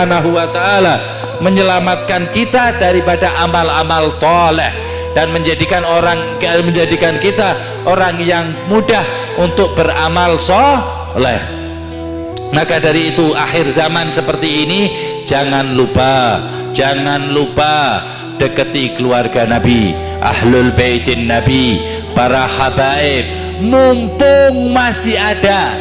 Subhanahu wa ta'ala menyelamatkan kita daripada amal-amal tholeh dan menjadikan kita orang yang mudah untuk beramal soleh. Maka dari itu akhir zaman seperti ini jangan lupa deketi keluarga Nabi, ahlul baitin Nabi, para habaib, mumpung masih ada,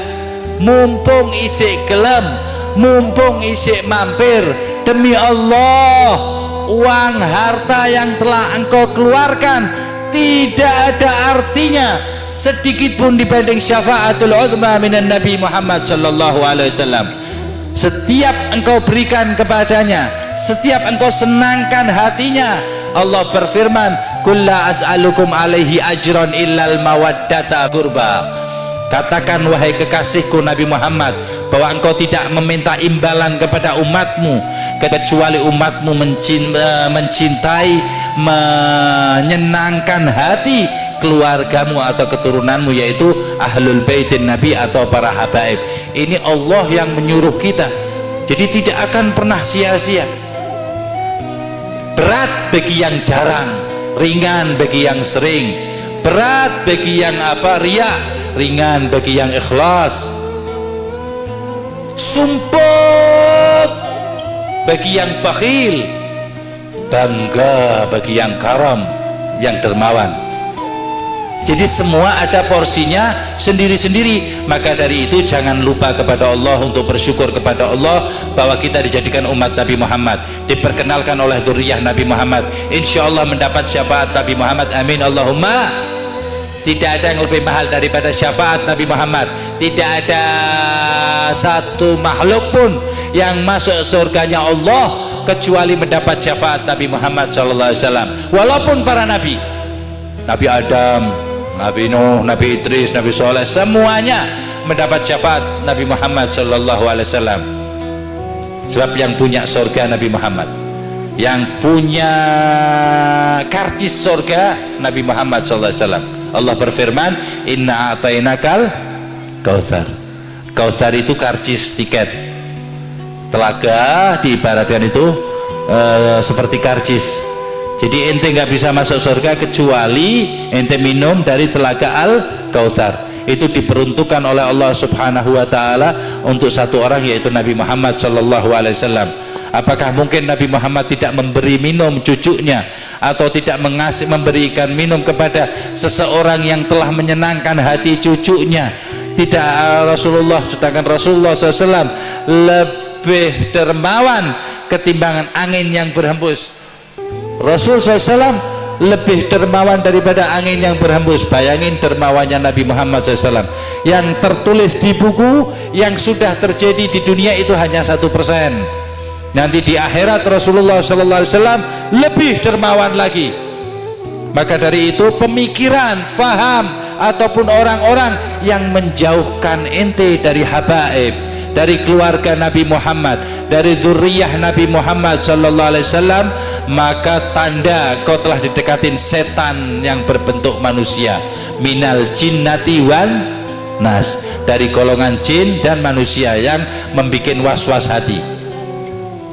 mumpung isik gelem, mumpung isik mampir. Demi Allah, uang harta yang telah engkau keluarkan tidak ada artinya sedikit pun dibanding syafaatul uzma minan Nabi Muhammad sallallahu alaihi wasallam. Setiap engkau berikan kepadanya, setiap engkau senangkan hatinya, Allah berfirman, "Qul la as'alukum alaihi ajran illal mawaddata qurba." Katakan wahai kekasihku Nabi Muhammad bahwa engkau tidak meminta imbalan kepada umatmu kecuali umatmu mencintai, menyenangkan hati keluargamu atau keturunanmu, yaitu ahlul baitin Nabi atau para habaib. Ini Allah yang menyuruh kita, jadi tidak akan pernah sia-sia. Berat bagi yang jarang, ringan bagi yang sering. Berat bagi yang riya, ringan bagi yang ikhlas. Sumpah bagi yang bakhil, bangga bagi yang karam, yang dermawan. Jadi semua ada porsinya sendiri-sendiri. Maka dari itu jangan lupa kepada Allah untuk bersyukur kepada Allah bahwa kita dijadikan umat Nabi Muhammad, diperkenalkan oleh dzurriyyah Nabi Muhammad, insya Allah mendapat syafaat Nabi Muhammad. Amin Allahumma. Tidak ada yang lebih mahal daripada syafaat Nabi Muhammad. Tidak ada satu makhluk pun yang masuk surganya Allah kecuali mendapat syafaat Nabi Muhammad SAW. Walaupun para nabi, Nabi Adam, Nabi Nuh, Nabi Idris, Nabi Soleh, semuanya mendapat syafaat Nabi Muhammad SAW. Sebab yang punya surga Nabi Muhammad, yang punya karcis surga Nabi Muhammad SAW. Allah berfirman, inna a'tainakal kautsar. Kautsar itu karcis tiket. Telaga diibaratkan itu seperti karcis. Jadi ente nggak bisa masuk surga kecuali ente minum dari telaga al-kautsar. Itu diperuntukkan oleh Allah Subhanahu wa ta'ala untuk satu orang, yaitu Nabi Muhammad sallallahu alaihi wasallam. Apakah mungkin Nabi Muhammad tidak memberi minum cucunya atau tidak memberikan minum kepada seseorang yang telah menyenangkan hati cucunya? Tidak Rasulullah, sedangkan Rasulullah SAW lebih dermawan ketimbangan angin yang berhembus. Rasul SAW lebih dermawan daripada angin yang berhembus. Bayangin dermawannya Nabi Muhammad SAW. Yang tertulis di buku yang sudah terjadi di dunia itu hanya 1%. Nanti di akhirat Rasulullah SAW lebih dermawan lagi. Maka dari itu pemikiran, faham ataupun orang-orang yang menjauhkan ente dari habaib, dari keluarga Nabi Muhammad, dari dzurriyyah Nabi Muhammad SAW, maka tanda kau telah didekatin setan yang berbentuk manusia, minal jinnati wan nas, dari golongan jin dan manusia yang membuat was-was hati.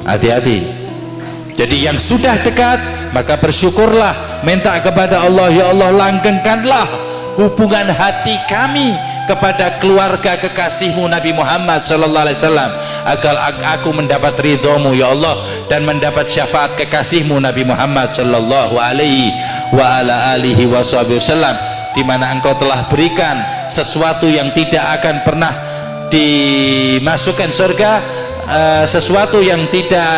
Hati-hati. Jadi yang sudah dekat maka bersyukurlah, minta kepada Allah, ya Allah langgengkanlah hubungan hati kami kepada keluarga kekasihmu Nabi Muhammad sallallahu alaihi wasallam, agar aku mendapat ridhomu ya Allah dan mendapat syafaat kekasihmu Nabi Muhammad sallallahu alaihi wa ala alihi wasallam, di mana engkau telah berikan sesuatu yang tidak akan pernah dimasukkan surga, sesuatu yang tidak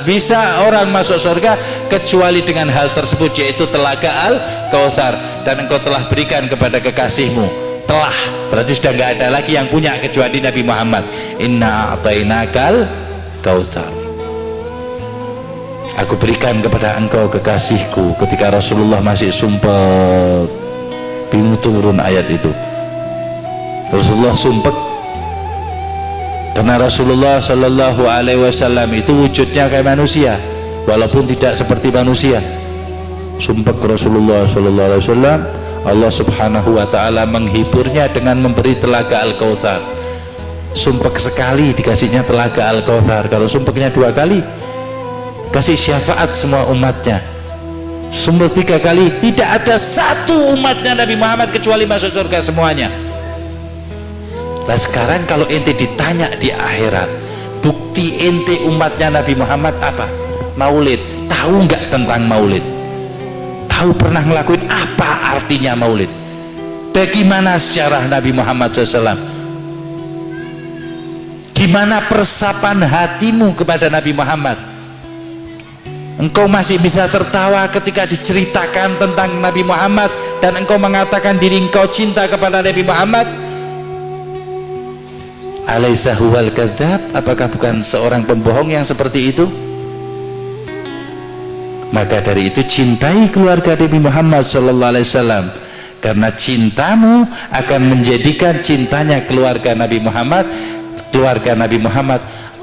bisa orang masuk surga kecuali dengan hal tersebut, yaitu telaga al-kautsar, dan engkau telah berikan kepada kekasihmu. Telah berarti sudah nggak ada lagi yang punya kecuali Nabi Muhammad. Inna a'tainakal kautsar, aku berikan kepada engkau kekasihku. Ketika Rasulullah masih sumpah, bingung turun ayat itu. Rasulullah sumpah karena Rasulullah Shallallahu Alaihi Wasallam itu wujudnya kayak manusia, walaupun tidak seperti manusia. Sumpah Rasulullah Shallallahu Alaihi Wasallam, Allah Subhanahu Wa Taala menghiburnya dengan memberi telaga al-kautsar. sumpek sekali dikasihnya telaga Al-Kautsar. Kalau sumpeknya 2 kali kasih syafaat semua umatnya. Sumpek 3 kali tidak ada satu umatnya Nabi Muhammad kecuali masuk surga semuanya. Nah sekarang kalau ente ditanya di akhirat, bukti ente umatnya Nabi Muhammad apa? Maulid. Tahu nggak tentang maulid? Tahu pernah ngelakuin apa artinya maulid? Bagaimana sejarah Nabi Muhammad SAW? Gimana persapan hatimu kepada Nabi Muhammad? Engkau masih bisa tertawa ketika diceritakan tentang Nabi Muhammad dan engkau mengatakan diri engkau cinta kepada Nabi Muhammad? Alaisa huwal kadzab? Apakah bukan seorang pembohong yang seperti itu? Maka dari itu cintai keluarga Nabi Muhammad sallallahu alaihi wasallam, karena cintamu akan menjadikan cintanya keluarga Nabi Muhammad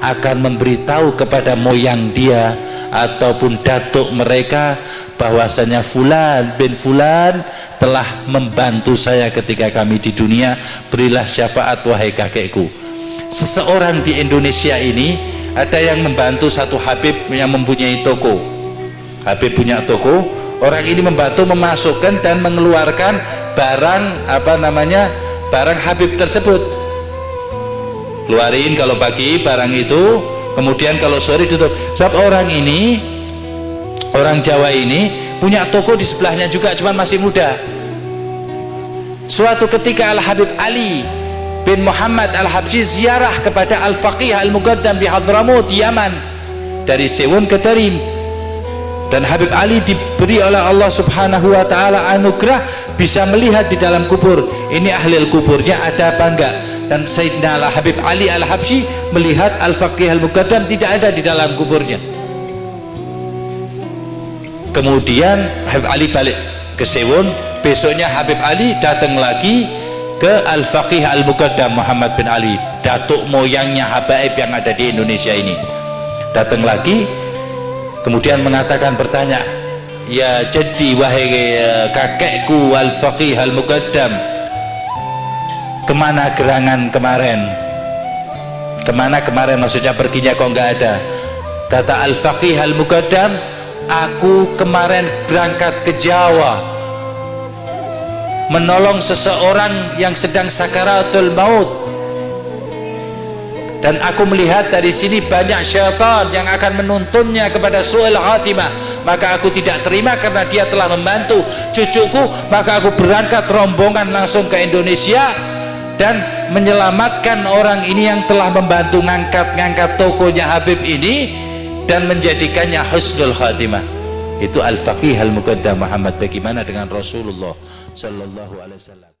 akan memberitahu kepada moyang dia ataupun datuk mereka bahwasanya fulan bin fulan telah membantu saya ketika kami di dunia, berilah syafaat wahai kakekku. Seseorang di Indonesia ini ada yang membantu satu Habib yang mempunyai toko. Habib punya toko, orang ini membantu memasukkan dan mengeluarkan barang barang Habib tersebut. Keluarin kalau pagi barang itu, kemudian kalau sore tutup. Sebab orang Jawa ini punya toko di sebelahnya juga, cuman masih muda. Suatu ketika Al-Habib Ali bin Muhammad Al-Habsyi ziarah kepada Al-Faqih Al-Muqaddam di Hadramut, Yaman, dari Sewon ke Tarim. Dan Habib Ali diberi oleh Allah Subhanahu wa ta'ala anugerah bisa melihat di dalam kubur. Ini ahli kuburnya ada apa enggak? Dan Sayyidina Habib Ali Al-Habsyi melihat Al-Faqih Al-Muqaddam tidak ada di dalam kuburnya. Kemudian Habib Ali balik ke Sewon. Besoknya Habib Ali datang lagi ke Al-Faqih Al-Muqaddam Muhammad bin Ali, datuk moyangnya habaib yang ada di Indonesia ini. Datang lagi, kemudian bertanya, ya jadi wahai kakekku Al-Faqih Al-Muqaddam, kemana gerangan kemarin? Kemana kemarin, maksudnya perginya kok nggak ada? Kata Al-Faqih Al-Muqaddam, aku kemarin berangkat ke Jawa menolong seseorang yang sedang sakaratul maut, dan aku melihat dari sini banyak syaitan yang akan menuntunnya kepada su'il khatimah, maka aku tidak terima karena dia telah membantu cucuku, maka aku berangkat rombongan langsung ke Indonesia dan menyelamatkan orang ini yang telah membantu ngangkat tokonya Habib ini dan menjadikannya husnul khatimah. Itu Al-Faqih Al-Muqaddam Muhammad. Bagaimana dengan Rasulullah sallallahu alaihi wasallam?